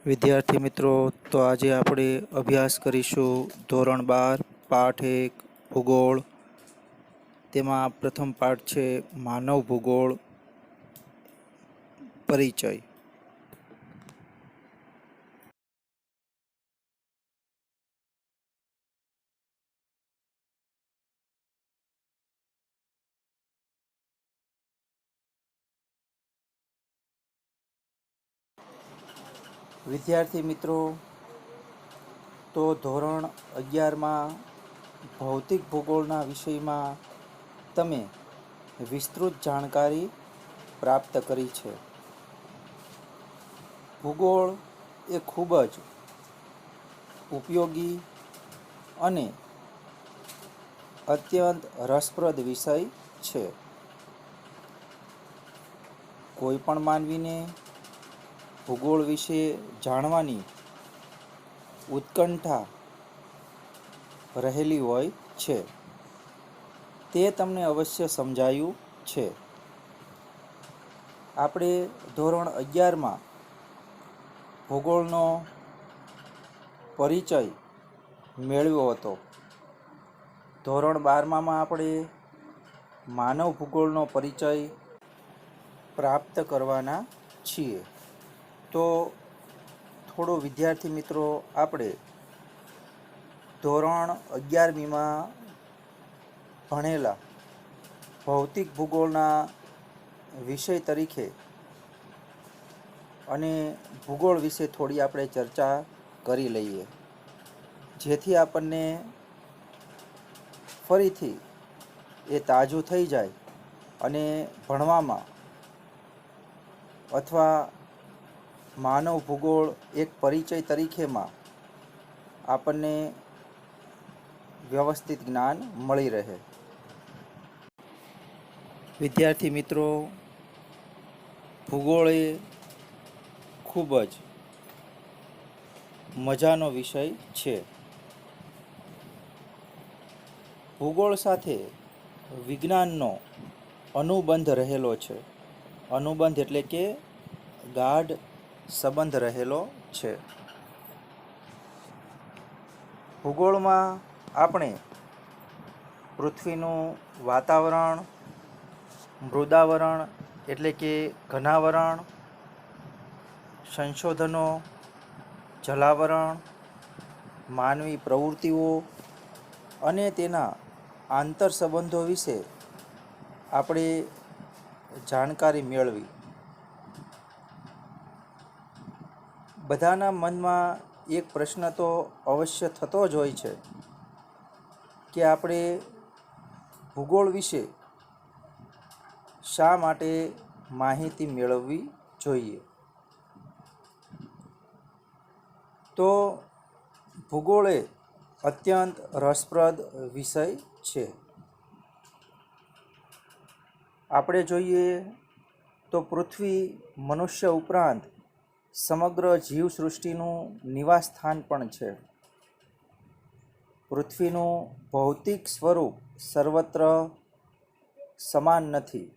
વિદ્યાર્થી મિત્રો, તો આજે આપણે અભ્યાસ કરીશું ધોરણ 12 પાઠ 1 ભૂગોળ. તેમાં પ્રથમ પાઠ છે માનવ ભૂગોળ પરિચય. વિદ્યાર્થી મિત્રો, તો ધોરણ 11માં ભૌતિક ભૂગોળના વિષયમાં તમે વિસ્તૃત જાણકારી પ્રાપ્ત કરી છે. ભૂગોળ એ ખૂબ જ ઉપયોગી અને અત્યંત રસપ્રદ વિષય છે. કોઈ પણ માનવીને ભૂગોળ વિશે જાણવાની ઉત્કંઠા રહેલી હોય છે. તે તમને અવશ્ય સમજાયું છે. આપણે ધોરણ 11માં ભૂગોળનો પરિચય મેળવ્યો હતો. ધોરણ 12માં આપણે માનવ ભૂગોળનો પરિચય પ્રાપ્ત કરવાના છીએ. તો થોડો વિદ્યાર્થી મિત્રો, આપણે ધોરણ 11મીમાં ભણેલા ભૌતિક ભૂગોળના વિષય તરીકે અને ભૂગોળ વિશે થોડી આપણે ચર્ચા કરી લઈએ, જેથી આપણને ફરીથી એ તાજું થઈ જાય અને ભણવામાં અથવા માનવ ભૂગોળ એક પરિચય તરીકેમાં આપણને વ્યવસ્થિત જ્ઞાન મળી રહે. વિદ્યાર્થી મિત્રો, ભૂગોળ એ ખૂબ જ મજાનો વિષય છે. ભૂગોળ સાથે વિજ્ઞાનનો અનુબંધ રહેલો છે. અનુબંધ એટલે કે ગાઢ સંબંધ રહેલો છે. ભૂગોળમાં આપણે પૃથ્વીનું વાતાવરણ, મૃદાવરણ એટલે કે ઘનાવરણ, સંશોધનો, જલાવરણ, માનવી પ્રવૃત્તિઓ અને તેના આંતર સંબંધો વિશે આપણે જાણકારી મેળવી. બધાના મનમાં એક પ્રશ્ન તો અવશ્ય થતો જ હોય છે કે આપણે ભૂગોળ વિશે શા માટે માહિતી મેળવવી જોઈએ. તો ભૂગોળ એ અત્યંત રસપ્રદ વિષય છે. આપણે જોઈએ તો પૃથ્વી મનુષ્ય ઉપરાંત સમગ્ર જીવસૃષ્ટિનું નિવાસ સ્થાન પણ છે. પૃથ્વીનું ભૌતિક સ્વરૂપ સર્વત્ર સમાન નથી.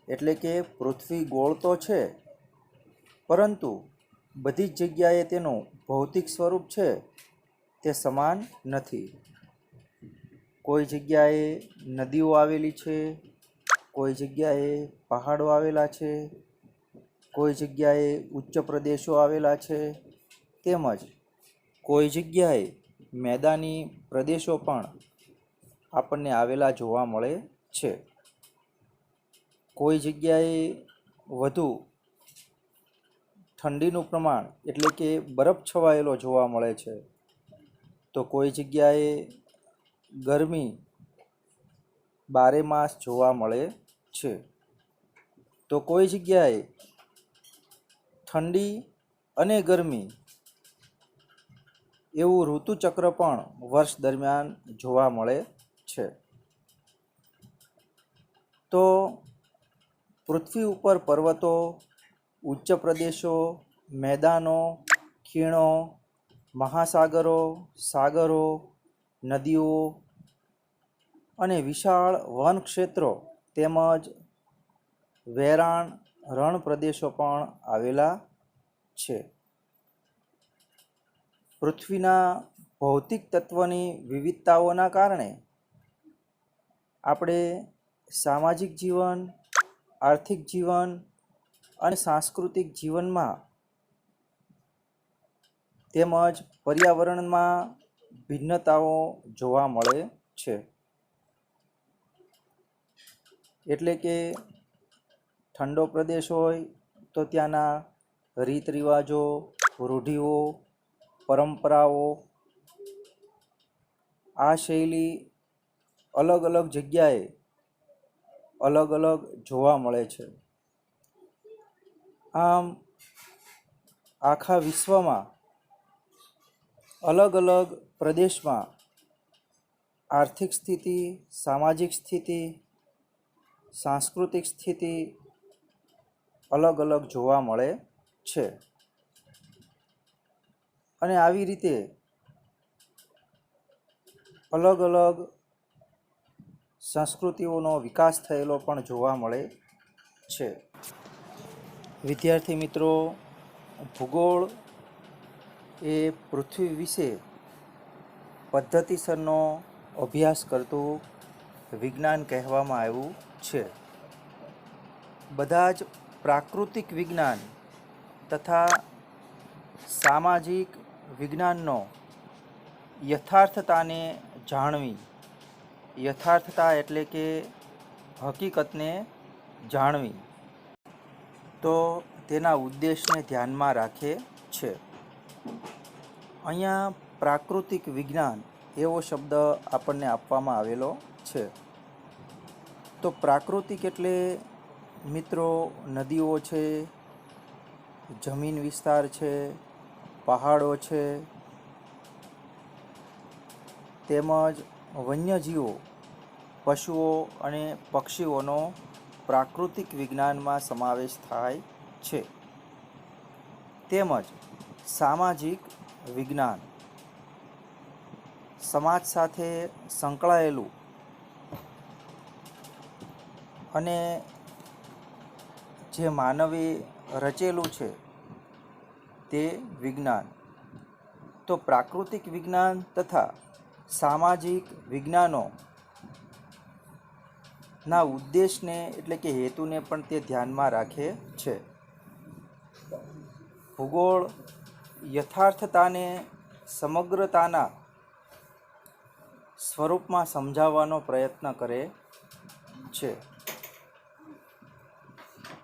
એટલે કે પૃથ્વી ગોળ તો છે, પરંતુ બધી જ જગ્યાએ તેનું ભૌતિક સ્વરૂપ છે તે સમાન નથી. કોઈ જગ્યાએ નદીઓ આવેલી છે, કોઈ જગ્યાએ પહાડો આવેલા છે, કોઈ જગ્યાએ ઉચ્ચ પ્રદેશો આવેલા છે, તેમજ કોઈ જગ્યાએ મેદાની પ્રદેશો પણ આપણને આવેલા જોવા મળે છે. કોઈ જગ્યાએ વધુ ઠંડીનું પ્રમાણ એટલે કે બરફ છવાયેલો જોવા મળે છે, તો કોઈ જગ્યાએ ગરમી બારે માસ જોવા મળે છે, તો કોઈ જગ્યાએ ઠંડી અને ગરમી એવું ઋતુચક્ર પણ વર્ષ દરમિયાન જોવા મળે છે. તો પૃથ્વી ઉપર પર્વતો, ઉચ્ચ પ્રદેશો, મેદાનો, ખીણો, મહાસાગરો, સાગરો, નદીઓ અને વિશાળ વન ક્ષેત્રો તેમજ વેરાણ રણ પ્રદેશો પણ આવેલા છે. પૃથ્વીના ભૌતિક તત્વની વિવિધતાઓના કારણે આપણે સામાજિક જીવન, આર્થિક જીવન અને સાંસ્કૃતિક જીવનમાં તેમજ પર્યાવરણમાં ભિન્નતાઓ જોવા મળે છે. એટલે કે ઠંડો પ્રદેશ હોય તો ત્યાંના રીત રિવાજો, રૂઢિઓ, પરંપરાઓ, આ શૈલી અલગ અલગ જગ્યાએ અલગ અલગ જોવા મળે છે. આમ આખા વિશ્વમાં અલગ અલગ પ્રદેશમાં આર્થિક સ્થિતિ, સામાજિક સ્થિતિ, સાંસ્કૃતિક સ્થિતિ અલગ અલગ જોવા મળે છે. અને આવી રીતે અલગ અલગ સંસ્કૃતિઓનો વિકાસ થયેલો પણ જોવા મળે છે. વિદ્યાર્થી મિત્રો, ભૂગોળ એ પૃથ્વી વિશે પદ્ધતિસરનો અભ્યાસ કરતું વિજ્ઞાન કહેવામાં આવ્યું છે. બધા જ પ્રાકૃતિક વિજ્ઞાન તથા સામાજિક વિજ્ઞાનનો યથાર્થતાને જાણવી, યથાર્થતા એટલે કે હકીકતને જાણવી, તો તેના ઉદ્દેશને ધ્યાનમાં રાખે છે. અહીંયા પ્રાકૃતિક વિજ્ઞાન એવો શબ્દ આપણને આપવામાં આવેલો છે. તો પ્રાકૃતિક એટલે મિત્રો નદીઓ છે, જમીન વિસ્તાર છે, પહાડો છે, તેમજ વન્યજીવો, પશુઓ અને પક્ષીઓનો પ્રાકૃતિક વિજ્ઞાનમાં સમાવેશ થાય છે. તેમજ સામાજિક વિજ્ઞાન, સમાજ સાથે સંકળાયેલું અને જે માનવે રચેલું છે તે વિજ્ઞાન. તો પ્રાકૃતિક વિજ્ઞાન તથા સામાજિક વિજ્ઞાનો ના ઉદ્દેશને એટલે કે હેતુને પણ તે ધ્યાનમાં રાખે છે. ભૂગોળ યથાર્થતાને સમગ્રતાના સ્વરૂપમાં સમજાવવાનો પ્રયત્ન કરે છે.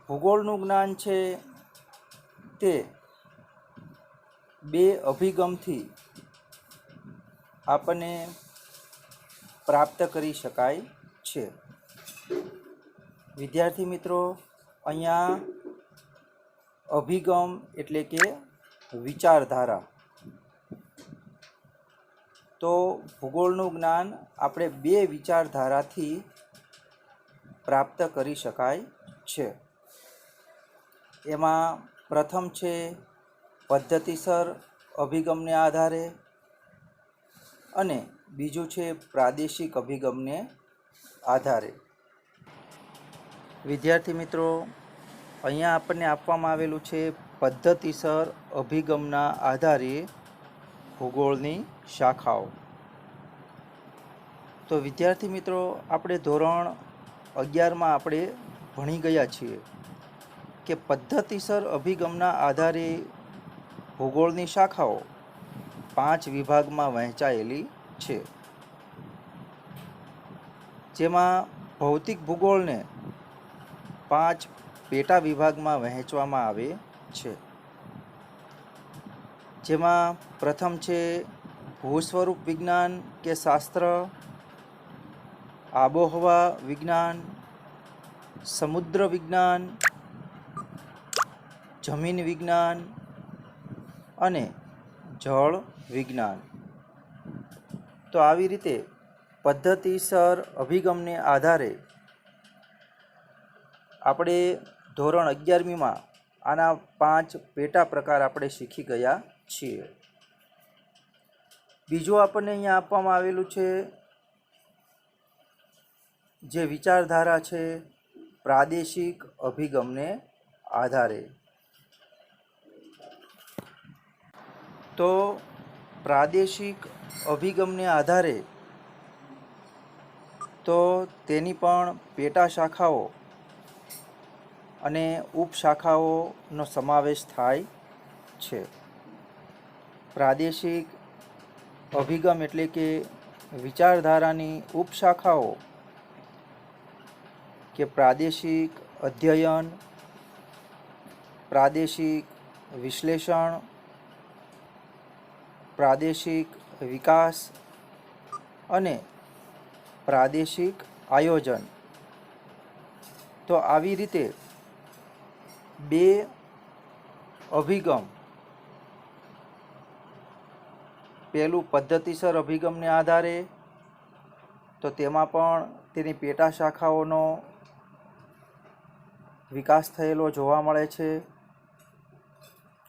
ભૂગોળનું જ્ઞાન છે તે બે અભિગમથી આપણને પ્રાપ્ત કરી શકાય છે. વિદ્યાર્થી મિત્રો, અહીંયા અભિગમ એટલે કે વિચારધારા. તો ભૂગોળનું જ્ઞાન આપણે બે વિચારધારાથી પ્રાપ્ત કરી શકાય છે. એમાં પ્રથમ છે પદ્ધતિસર અભિગમને આધારે અને બીજું છે પ્રાદેશિક અભિગમને આધારે. વિદ્યાર્થી મિત્રો, અહીંયા આપણને આપવામાં આવેલું છે પદ્ધતિસર અભિગમના આધારે ભૂગોળની શાખાઓ. તો વિદ્યાર્થી મિત્રો, આપણે ધોરણ 11માં આપણે ભણી ગયા છીએ કે પદ્ધતિસર અભિગમના આધારે ભૂગોળની શાખાઓ 5 વિભાગમાં વહેંચાયેલી છે. જેમાં ભૌતિક ભૂગોળને 5 પેટા વિભાગમાં વહેંચવામાં આવે છે. જેમાં પ્રથમ છે ભૂસ્વરૂપ વિજ્ઞાન કે શાસ્ત્ર, આબોહવા વિજ્ઞાન, સમુદ્ર વિજ્ઞાન, જમીન વિજ્ઞાન અને જળ વિજ્ઞાન. તો આવી રીતે પદ્ધતિસર અભિગમને આધારે આપણે ધોરણ 11મીમાં આના 5 પેટા પ્રકાર આપણે શીખી ગયા છીએ. બીજું આપણને અહીંયા આપવામાં આવેલું છે જે વિચારધારા છે પ્રાદેશિક અભિગમને આધારે. તો પ્રાદેશિક અભિગમને આધારે તો તેની પણ પેટા શાખાઓ અને ઉપશાખાઓનો સમાવેશ થાય છે. પ્રાદેશિક અભિગમ એટલે કે વિચારધારાની ઉપશાખાઓ કે પ્રાદેશિક અધ્યયન, પ્રાદેશિક વિશ્લેષણ, પ્રાદેશિક વિકાસ અને પ્રાદેશિક આયોજન. તો આવી રીતે બે અભિગમ, પહેલું પદ્ધતિસર અભિગમને આધારે તો તેમાં પણ તેની પેટા શાખાઓનો વિકાસ થયેલો જોવા મળે છે,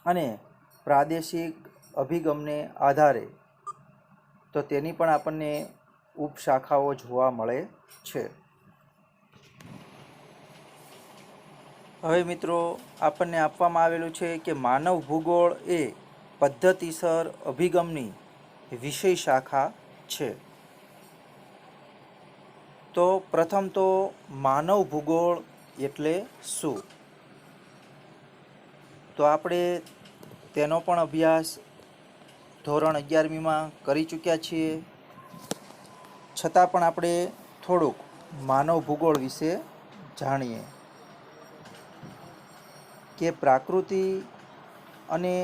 અને પ્રાદેશિક અભિગમને આધારે તો તેની પણ આપણને ઉપશાખાઓ જોવા મળે છે. હવે મિત્રો, આપણને આપવામાં આવેલું છે કે માનવ ભૂગોળ એ પદ્ધતિસર અભિગમની વિષય શાખા છે. તો પ્રથમ તો માનવ ભૂગોળ એટલે શું? તો આપણે તેનો પણ અભ્યાસ ધોરણ 11મીમાં કરી ચૂક્યા છીએ, છતાં પણ આપણે થોડુંક માનવ ભૂગોળ વિશે જાણીએ કે પ્રકૃતિ અને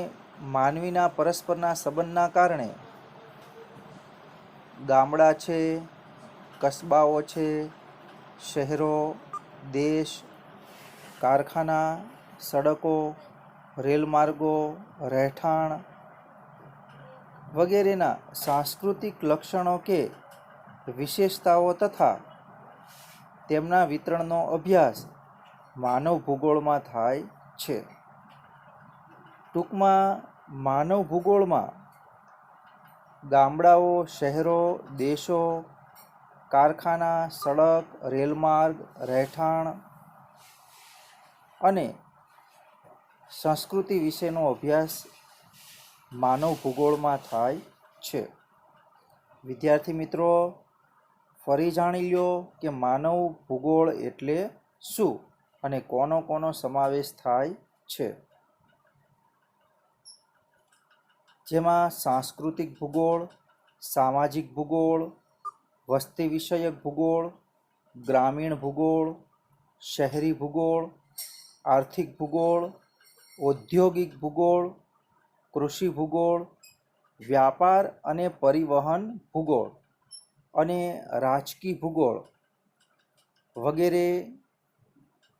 માનવીના પરસ્પરના સંબંધના કારણે ગામડા છે, કસ્બાઓ છે, શહેરો, દેશ, કારખાના, સડકો, રેલમાર્ગો, રહેઠાણ વગેરેના સાંસ્કૃતિક લક્ષણો કે વિશેષતાઓ તથા તેમના વિતરણનો અભ્યાસ માનવ ભૂગોળમાં થાય છે. ટૂંકમાં માનવ ભૂગોળમાં ગામડાઓ, શહેરો, દેશો, કારખાના, સડક, રેલમાર્ગ, રહેઠાણ અને સંસ્કૃતિ વિશેનો અભ્યાસ માનવ ભૂગોળમાં થાય છે. વિદ્યાર્થી મિત્રો, ફરી જાણી લો કે માનવ ભૂગોળ એટલે શું અને કોનો સમાવેશ થાય છે. જેમાં સાંસ્કૃતિક ભૂગોળ, સામાજિક ભૂગોળ, વસ્તી વિષયક ભૂગોળ, ગ્રામીણ ભૂગોળ, શહેરી ભૂગોળ, આર્થિક ભૂગોળ, ઔદ્યોગિક ભૂગોળ, કૃષિ ભૂગોળ, વ્યાપાર અને પરિવહન ભૂગોળ અને રાજકીય ભૂગોળ વગેરે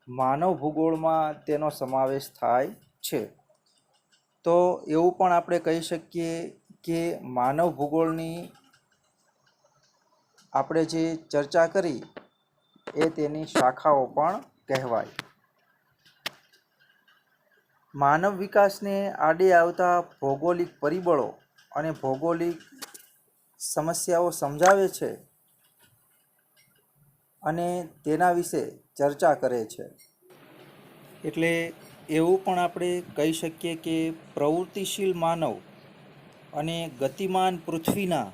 માનવ ભૂગોળમાં તેનો સમાવેશ થાય છે. તો એવું પણ આપણે કહી શકીએ કે માનવ ભૂગોળની આપણે જે ચર્ચા કરી એ તેની શાખાઓ પણ કહેવાય. માનવ વિકાસને આડે આવતા ભૌગોલિક પરિબળો અને ભૌગોલિક સમસ્યાઓ સમજાવે છે અને તેના વિશે ચર્ચા કરે છે. એટલે એવું પણ આપણે કહી શકીએ કે પ્રવૃત્તિશીલ માનવ અને ગતિમાન પૃથ્વીના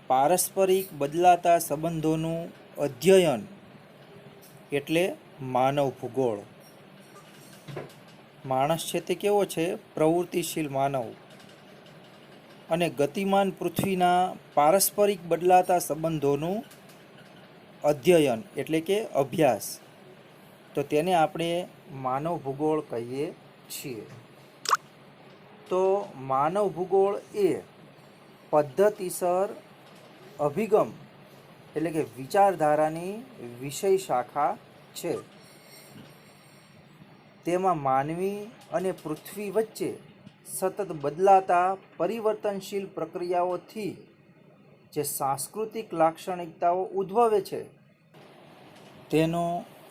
પારસ્પરિક બદલાતા સંબંધોનું અધ્યયન એટલે માનવ ભૂગોળ. માણસ છે તે કેવો છે? પ્રવૃત્તિશીલ માનવ, અને ગતિમાન પૃથ્વીના પારસ્પરિક બદલાતા સંબંધોનું અધ્યયન એટલે કે અભ્યાસ, તો તેને આપણે માનવ ભૂગોળ કહીએ છીએ. તો માનવ ભૂગોળ એ પદ્ધતિસર અભિગમ એટલે કે વિચારધારાની વિષય શાખા છે. તેમાં માનવી અને પૃથ્વી વચ્ચે સતત બદલાતા પરિવર્તનશીલ પ્રક્રિયાઓથી જે સાંસ્કૃતિક લાક્ષણિકતાઓ ઉદ્ભવે છે તેનો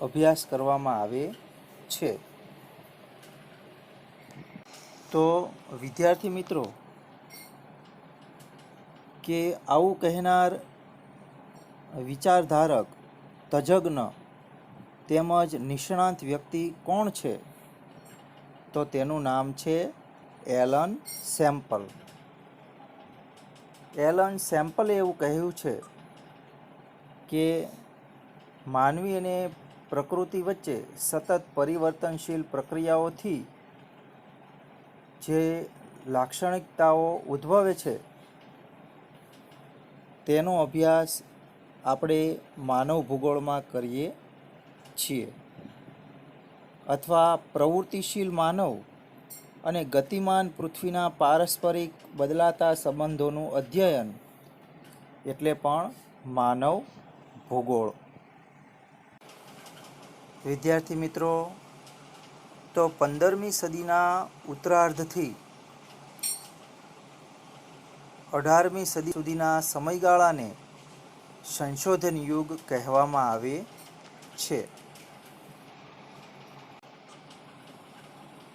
અભ્યાસ કરવામાં આવે છે. તો વિદ્યાર્થી મિત્રો, કે આવું કહેનાર વિચારધારક, તજજ્ઞ તેમજ નિષ્ણાંત વ્યક્તિ કોણ છે? તો તેનું નામ છે એલન સેમ્પલ. એલન સેમ્પલે એવું કહ્યું છે કે માનવી અને પ્રકૃતિ વચ્ચે સતત પરિવર્તનશીલ પ્રક્રિયાઓથી જે લાક્ષણિકતાઓ ઉદ્ભવે છે તેનો અભ્યાસ આપણે માનવ ભૂગોળમાં કરીએ છીએ, અથવા પ્રવૃત્તિશીલ માનવ અને ગતિમાન પૃથ્વીના પારસ્પરિક બદલાતા સંબંધોનું અધ્યયન એટલે પણ માનવ ભૂગોળ. વિદ્યાર્થી મિત્રો, તો 15મી સદીના ઉત્તરાર્ધથી 18મી સદી સુધીના સમયગાળાને સંશોધન યુગ કહેવામાં આવે છે.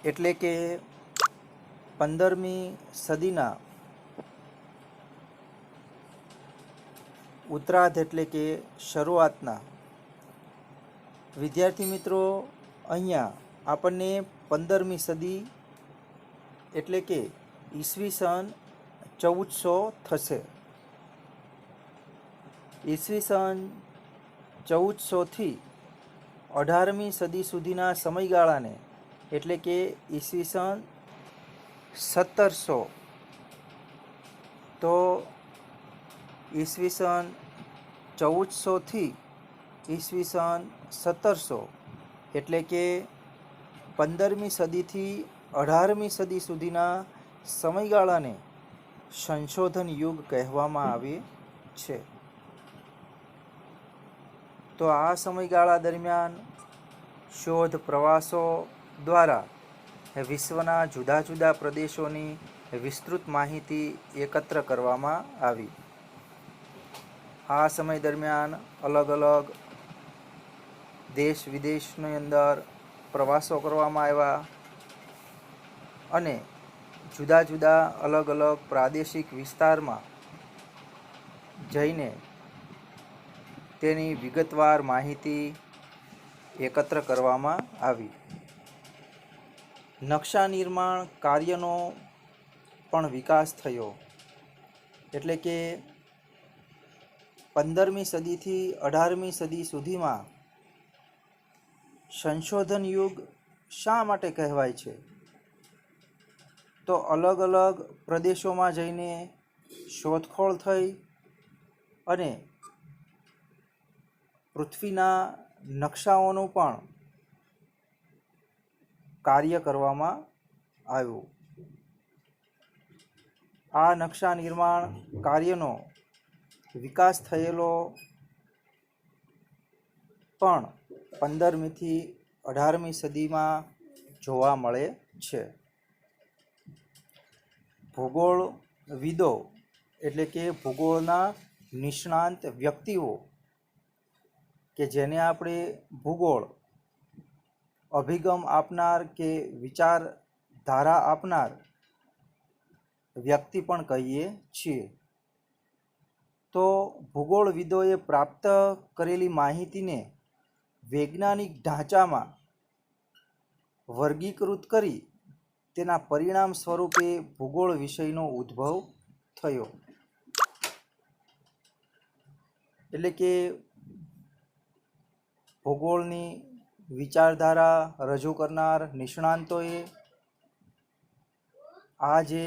એટલે કે 15મી સદીના ઉત્તરાર્ધ એટલે કે શરૂઆતના. વિદ્યાર્થી મિત્રો, અહીંયા આપણને 15મી સદી એટલે કે ઈસવીસન 1400 થશે. ઈસવીસન 1400થી 18મી સદી સુધીના સમયગાળાને એટલે કે ઈસવીસન 1700. તો ઈસવીસન 1400થી ઈસવીસન 1700 એટલે કે 15મી સદીથી 18મી સદી સુધીના સમયગાળાને સંશોધન યુગ કહેવામાં આવે છે. તો આ સમયગાળા દરમિયાન શોધ પ્રવાસો દ્વારા વિશ્વના જુદા જુદા પ્રદેશોની વિસ્તૃત માહિતી એકત્ર કરવામાં આવી. આ સમય દરમિયાન અલગ અલગ દેશ વિદેશની અંદર પ્રવાસો કરવામાં આવ્યા અને જુદા જુદા અલગ અલગ પ્રાદેશિક વિસ્તારમાં જઈને તેની વિગતવાર માહિતી એકત્ર કરવામાં આવી. નકશા નિર્માણ કાર્યનો પણ વિકાસ થયો. એટલે કે 15મી સદીથી 18મી સદી સુધીમાં સંશોધન યુગ શા માટે કહેવાય છે? તો અલગ અલગ પ્રદેશોમાં જઈને શોધખોળ થઈ અને પૃથ્વીના નકશાઓનું પણ કાર્ય કરવામાં આવ્યું. આ નકશા નિર્માણ કાર્યનો વિકાસ થયેલો પણ 15મીથી 18મી સદીમાં જોવા મળે છે. ભૂગોળવિદો એટલે કે ભૂગોળના નિષ્ણાંત વ્યક્તિઓ કે જેને આપણે ભૂગોળ અભિગમ આપનાર કે વિચારધારા આપનાર વ્યક્તિ પણ કહીએ છીએ. તો ભૂગોળવિદોએ પ્રાપ્ત કરેલી માહિતીને વૈજ્ઞાનિક ઢાંચામાં વર્ગીકૃત કરી તેના પરિણામ સ્વરૂપે ભૂગોળ વિષયનો ઉદ્ભવ થયો. એટલે કે ભૂગોળની વિચારધારા રજૂ કરનાર નિષ્ણાંતોએ આ જે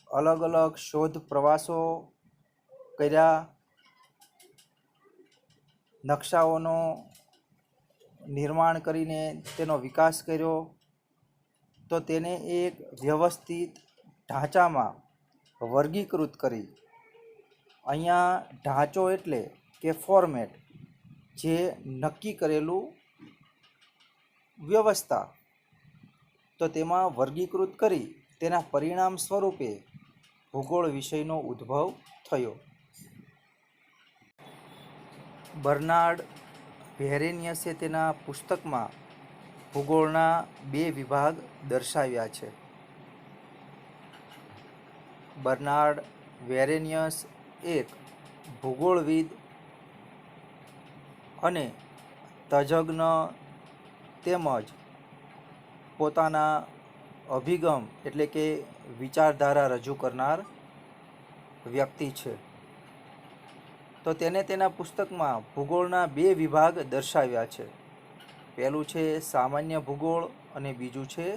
અલગ અલગ શોધ પ્રવાસો કર્યા, નકશાઓનો નિર્માણ કરીને તેનો વિકાસ કર્યો, તો તેને એક વ્યવસ્થિત ઢાંચામાં વર્ગીકૃત કરી. અહીંયા ઢાંચો એટલે કે ફોર્મેટ, જે નક્કી કરેલું વ્યવસ્થા, તો તેમાં વર્ગીકૃત કરી તેના પરિણામ સ્વરૂપે ભૂગોળ વિષયનો ઉદ્ભવ થયો. બર્નાર્ડ વેરેનિયસે તેના પુસ્તકમાં ભૂગોળના 2 વિભાગ દર્શાવ્યા છે. બર્નાર્ડ વેરેનિયસ એક ભૂગોળવિદ અને તજજ્ઞ તેમજ પોતાના અભિગમ એટલે કે વિચારધારા રજૂ કરનાર વ્યક્તિ છે. તો તેને તેના પુસ્તકમાં ભૂગોળના 2 વિભાગ દર્શાવ્યા છે. પહેલું છે સામાન્ય ભૂગોળ અને બીજું છે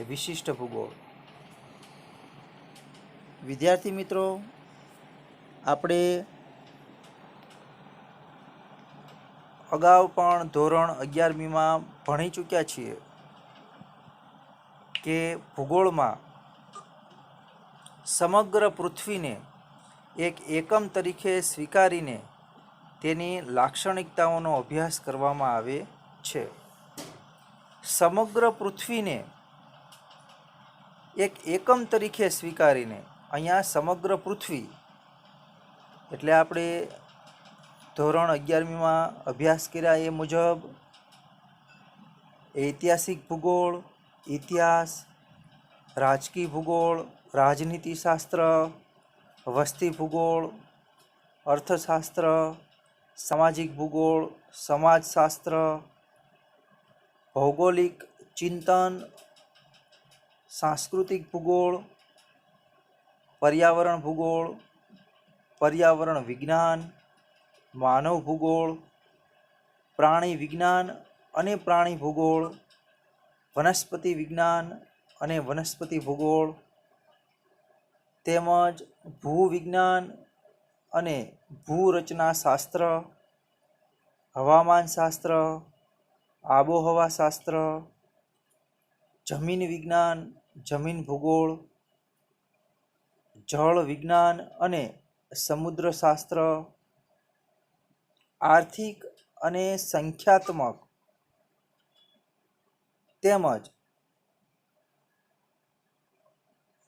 વિશિષ્ટ ભૂગોળ. વિદ્યાર્થી મિત્રો, આપણે અગાઉ પણ ધોરણ 11મીમાં ભણી ચૂક્યા છીએ કે ભૂગોળમાં સમગ્ર પૃથ્વીને એક એકમ તરીકે સ્વીકારીને તેની લાક્ષણિકતાઓનો અભ્યાસ કરવામાં આવે છે. સમગ્ર પૃથ્વીને એક એકમ તરીકે સ્વીકારીને, અહીંયા સમગ્ર પૃથ્વી એટલે આપણે ધોરણ 11મીમાં અભ્યાસ કર્યા એ મુજબ ઐતિહાસિક ભૂગોળ, ઇતિહાસ, રાજકીય ભૂગોળ, રાજનીતિશાસ્ત્ર, વસ્તી ભૂગોળ, અર્થશાસ્ત્ર, સામાજિક ભૂગોળ, સમાજશાસ્ત્ર, ભૌગોલિક ચિંતન, સાંસ્કૃતિક ભૂગોળ, પર્યાવરણ ભૂગોળ, પર્યાવરણ વિજ્ઞાન, માનવ ભૂગોળ, પ્રાણી વિજ્ઞાન અને પ્રાણી ભૂગોળ, વનસ્પતિ વિજ્ઞાન અને વનસ્પતિ ભૂગોળ, તેમજ ભૂવિજ્ઞાન અને ભૂરચનાશાસ્ત્ર, હવામાનશાસ્ત્ર, આબોહવા શાસ્ત્ર, જમીન વિજ્ઞાન, જમીન ભૂગોળ, જળ વિજ્ઞાન અને સમુદ્રશાસ્ત્ર, આર્થિક અને સંખ્યાત્મક તેમજ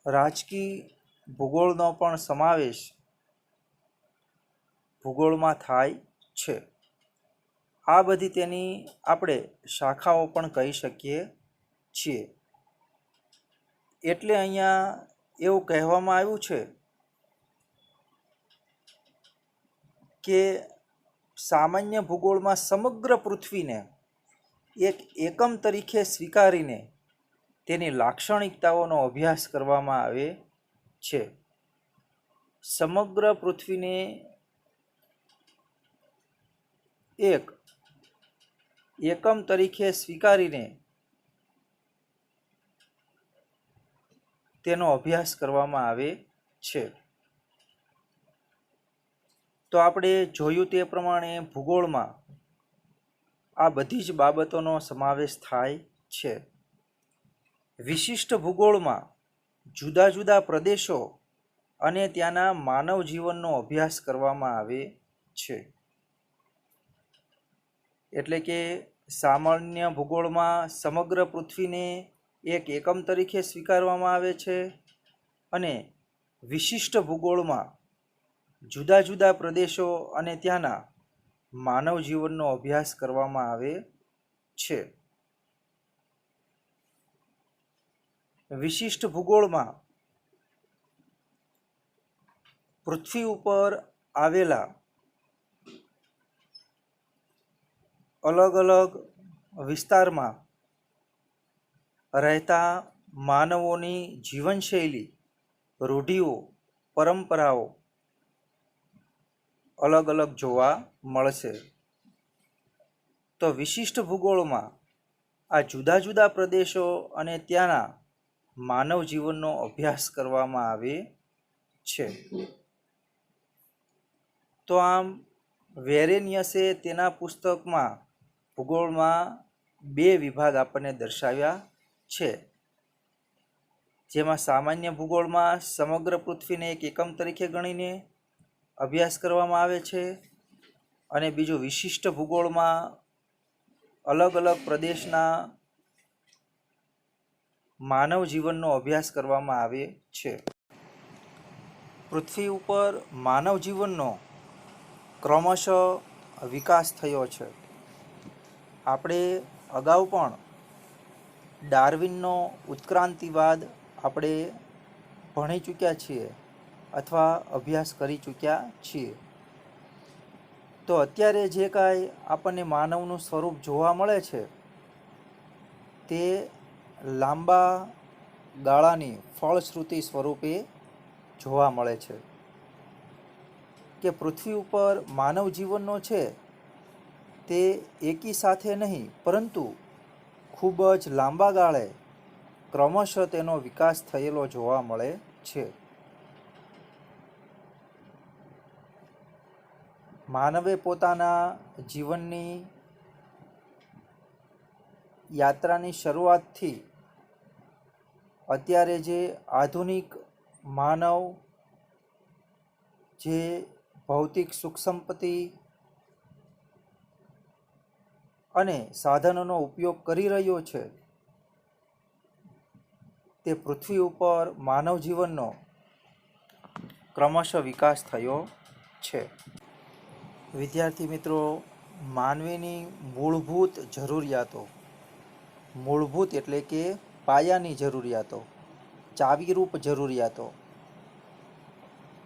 રાજકીય ભૂગોળનો પણ સમાવેશ ભૂગોળમાં થાય છે. આ બધી તેની આપણે શાખાઓ પણ કહી શકીએ છીએ. એટલે અહીંયા એવું કહેવામાં આવ્યું છે કે સામાન્ય ભૂગોળમાં સમગ્ર પૃથ્વીને એક એકમ તરીકે સ્વીકારીને તેની લાક્ષણિકતાઓનો અભ્યાસ કરવામાં આવે છે. સમગ્ર પૃથ્વીને એક એકમ તરીકે સ્વીકારીને તેનો અભ્યાસ કરવામાં આવે છે. તો આપણે જોયું તે પ્રમાણે ભૂગોળમાં આ બધી જ બાબતોનો સમાવેશ થાય છે. વિશિષ્ટ ભૂગોળમાં જુદા જુદા પ્રદેશો અને ત્યાંના માનવ જીવનનો અભ્યાસ કરવામાં આવે છે. એટલે કે સામાન્ય ભૂગોળમાં સમગ્ર પૃથ્વીને એક એકમ તરીકે સ્વીકારવામાં આવે છે અને વિશિષ્ટ ભૂગોળમાં જુદા જુદા પ્રદેશો અને ત્યાંના માનવ જીવનનો અભ્યાસ કરવામાં આવે છે. વિશિષ્ટ ભૂગોળમાં પૃથ્વી ઉપર આવેલા અલગ અલગ વિસ્તારમાં રહેતા માનવોની જીવનશૈલી, રૂઢિઓ, પરંપરાઓ અલગ અલગ જોવા મળશે. તો વિશિષ્ટ ભૂગોળમાં આ જુદા જુદા પ્રદેશો અને ત્યાંના માનવ જીવનનો અભ્યાસ કરવામાં આવે છે. તો આમ વેરેનિયસે તેના પુસ્તકમાં ભૂગોળમાં 2 વિભાગ આપણને દર્શાવ્યા છે. જેમાં સામાન્ય ભૂગોળમાં સમગ્ર પૃથ્વીને એક એકમ તરીકે ગણીને અભ્યાસ કરવામાં આવે છે અને બીજું વિશિષ્ટ ભૂગોળમાં અલગ અલગ પ્રદેશના માનવ જીવનનો અભ્યાસ કરવામાં આવે છે. પૃથ્વી ઉપર માનવ જીવનનો ક્રમશઃ વિકાસ થયો છે. આપણે અગાઉ પણ ડાર્વિનનો ઉત્ક્રાંતિવાદ આપણે ભણી ચૂક્યા છીએ અથવા અભ્યાસ કરી ચૂક્યા છીએ. તો અત્યારે જે કાંઈ આપણને માનવનું સ્વરૂપ જોવા મળે છે તે લાંબા ગાળાની ફળશ્રુતિ સ્વરૂપે જોવા મળે છે. કે પૃથ્વી ઉપર માનવ જીવનનો છે તે એકી સાથે નહીં પરંતુ ખૂબ જ લાંબા ગાળે ક્રમશઃ તેનો વિકાસ થયેલો જોવા મળે છે. માનવે પોતાના જીવનની યાત્રાની શરૂઆતથી અત્યારે જે આધુનિક માનવ જે ભૌતિક સુખ સંપત્તિ અને સાધનોનો ઉપયોગ કરી રહ્યો છે તે પૃથ્વી ઉપર માનવ જીવનનો ક્રમશઃ વિકાસ થયો છે. વિદ્યાર્થી મિત્રો, માનવીની મૂળભૂત જરૂરિયાતો, મૂળભૂત એટલે કે પાયાની જરૂરિયાતો, ચાવીરૂપ જરૂરિયાતો.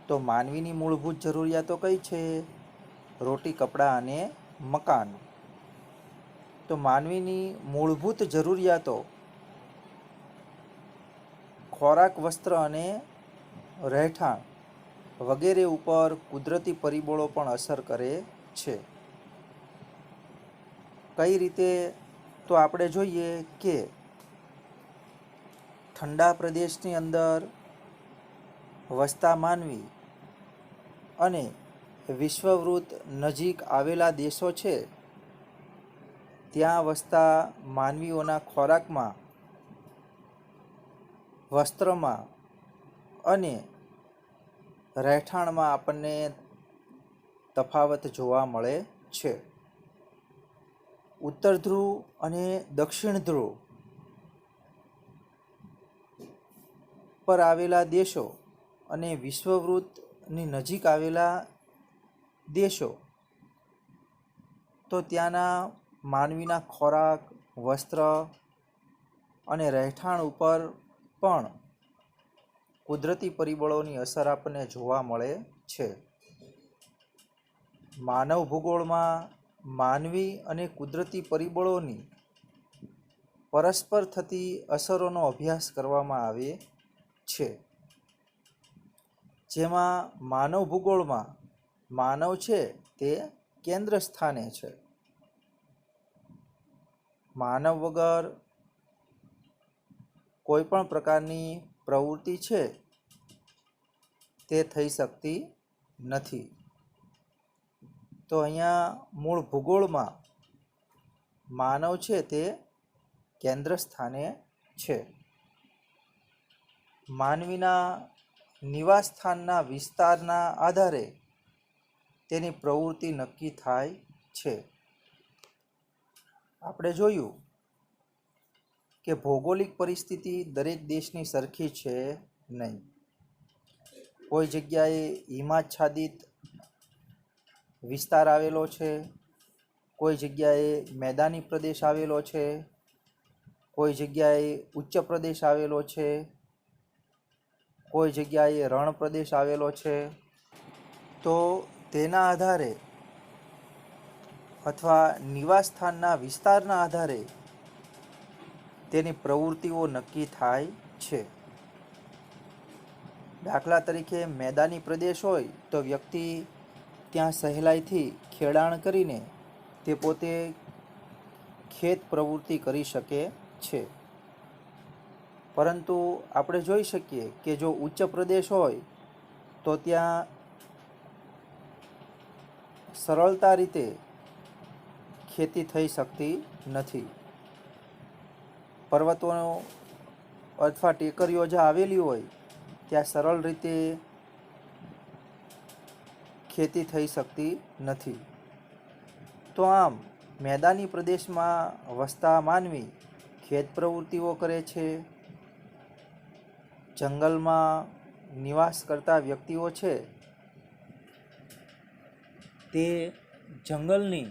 તો માનવીની મૂળભૂત જરૂરિયાતો કઈ છે? રોટી, કપડાં અને મકાન. તો માનવીની મૂળભૂત જરૂરિયાતો ખોરાક, વસ્ત્ર અને રહેઠાણ વગેરે ઉપર કુદરતી પરિબળો પણ અસર કરે છે. કઈ રીતે? તો આપણે જોઈએ કે ઠંડા પ્રદેશની અંદર વસતા માનવી અને વિશ્વવૃત્ત નજીક આવેલા દેશો છે ત્યાં વસતા માનવીઓના ખોરાકમાં, વસ્ત્રમાં અને રહેઠાણમાં આપણને તફાવત જોવા મળે છે. ઉત્તર ધ્રુવ અને દક્ષિણ ધ્રુવ પર આવેલા દેશો અને વિશ્વવૃત્તની નજીક આવેલા દેશો, તો ત્યાંના માનવીના ખોરાક, વસ્ત્ર અને રહેઠાણ ઉપર પણ કુદરતી પરિબળોની અસર આપણને જોવા મળે છે. માનવ ભૂગોળમાં માનવી અને કુદરતી પરિબળોની પરસ્પર થતી અસરોનો અભ્યાસ કરવામાં આવે છે. જેમાં માનવ ભૂગોળમાં માનવ છે તે કેન્દ્ર સ્થાને છે. માનવ વગર કોઈ પણ પ્રકારની પ્રવૃત્તિ છે તે થઈ શકતી નથી. તો અહીંયા મૂળ ભૂગોળમાં માનવ છે તે કેન્દ્ર સ્થાને છે. માનવીના નિવાસ સ્થાનના વિસ્તારના આધારે તેની પ્રવૃત્તિ નક્કી થાય છે. આપણે જોયું કે ભૌગોલિક પરિસ્થિતિ દરેક દેશની સરખી છે નહીં. કોઈ જગ્યાએ હિમાચ્છાદિત વિસ્તાર આવેલો છે, કોઈ જગ્યાએ મેદાની પ્રદેશ આવેલો છે, કોઈ જગ્યાએ ઉચ્ચ પ્રદેશ આવેલો છે, કોઈ જગ્યાએ રણ પ્રદેશ આવેલો છે. તો તેના આધારે અથવા નિવાસ સ્થાનના વિસ્તારના આધારે તેની પ્રવૃત્તિઓ નક્કી થાય છે. દાખલા તરીકે મેદાની પ્રદેશ હોય તો વ્યક્તિ ત્યાં સહેલાઈથી ખેડાણ કરીને તે પોતે ખેત પ્રવૃત્તિ કરી શકે છે. પરંતુ આપણે જોઈ શકીએ કે જો ઉચ્ચ પ્રદેશ હોય તો ત્યાં સરળતા રીતે ખેતી થઈ શકતી નથી. પર્વતો અથવા ટેકરીઓ જ્યાં આવેલી હોય ત્યાં સરળ રીતે ખેતી થઈ શકતી નથી. તો આમ મેદાની પ્રદેશમાં વસતા માનવી ખેત પ્રવૃત્તિઓ કરે છે. જંગલમાં નિવાસ કરતા વ્યક્તિઓ છે તે જંગલની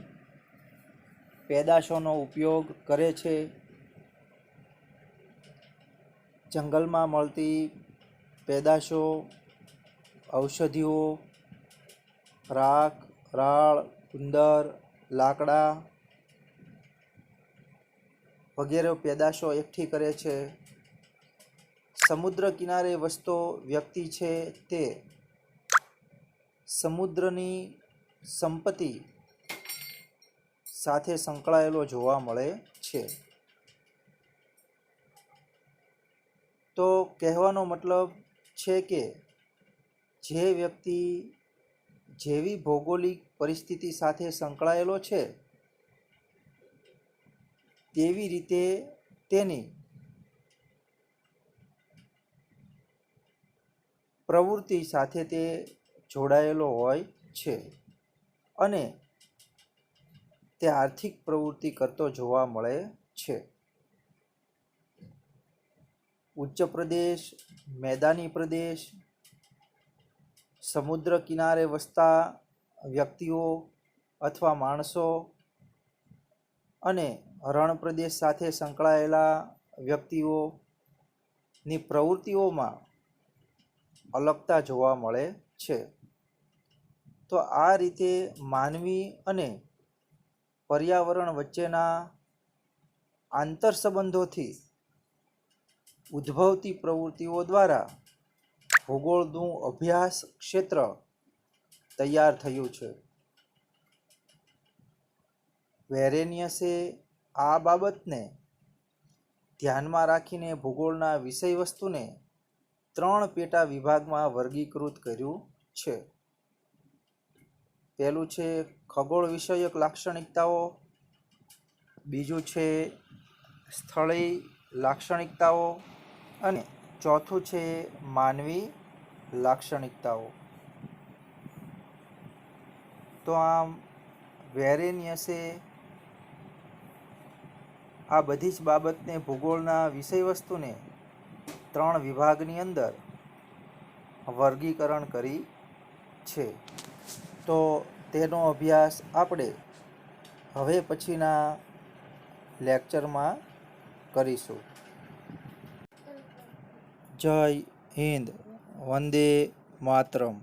પેદાશોનો ઉપયોગ કરે છે. જંગલમાં મળતી પેદાશો, ઔષધિઓ, રાખ, રાળ, ગુંદર, લાકડા વગેરે પેદાશો એકઠી કરે છે. સમુદ્ર કિનારે વસતો વ્યક્તિ છે તે સમુદ્રની સંપત્તિ સાથે સંકળાયેલો જોવા મળે છે. તો કહેવાનો મતલબ છે કે જે વ્યક્તિ જેવી ભૌગોલિક પરિસ્થિતિ સાથે સંકળાયેલો છે તેવી રીતે તેની પ્રવૃત્તિ સાથે તે જોડાયેલો હોય છે અને તે આર્થિક પ્રવૃત્તિ કરતો જોવા મળે છે. ઉચ્ચ પ્રદેશ, મેદાની પ્રદેશ, સમુદ્ર કિનારે વસતા વ્યક્તિઓ અથવા માણસો અને રણ પ્રદેશ સાથે સંકળાયેલા વ્યક્તિઓની પ્રવૃત્તિઓમાં અલગતા જોવા મળે છે. તો આ રીતે માનવી અને પર્યાવરણ વચ્ચેના આંતર સંબંધોથી ઉદ્ભવતી પ્રવૃત્તિઓ દ્વારા ભૂગોળનું અભ્યાસ ક્ષેત્ર તૈયાર થયું છે. વેરેનિયસે આ બાબતને ધ્યાનમાં રાખીને ભૂગોળના વિષય વસ્તુને 3 પેટા વિભાગમાં વર્ગીકૃત કર્યું છે. પહેલું છે ખગોળ વિષયક લાક્ષણિકતાઓ, બીજું છે સ્થળીય લાક્ષણિકતાઓ અને ચોથું છે માનવી લાક્ષણિકતાઓ. તો આમ વેરેનિયસે આ બધી જ બાબતને ભૂગોળના વિષય વસ્તુને 3 વિભાગની અંદર વર્ગીકરણ કરી છે. તો તેનો અભ્યાસ આપણે હવે પછીના લેક્ચરમાં કરીશું. જય હિન્દ, વંદે માતરમ.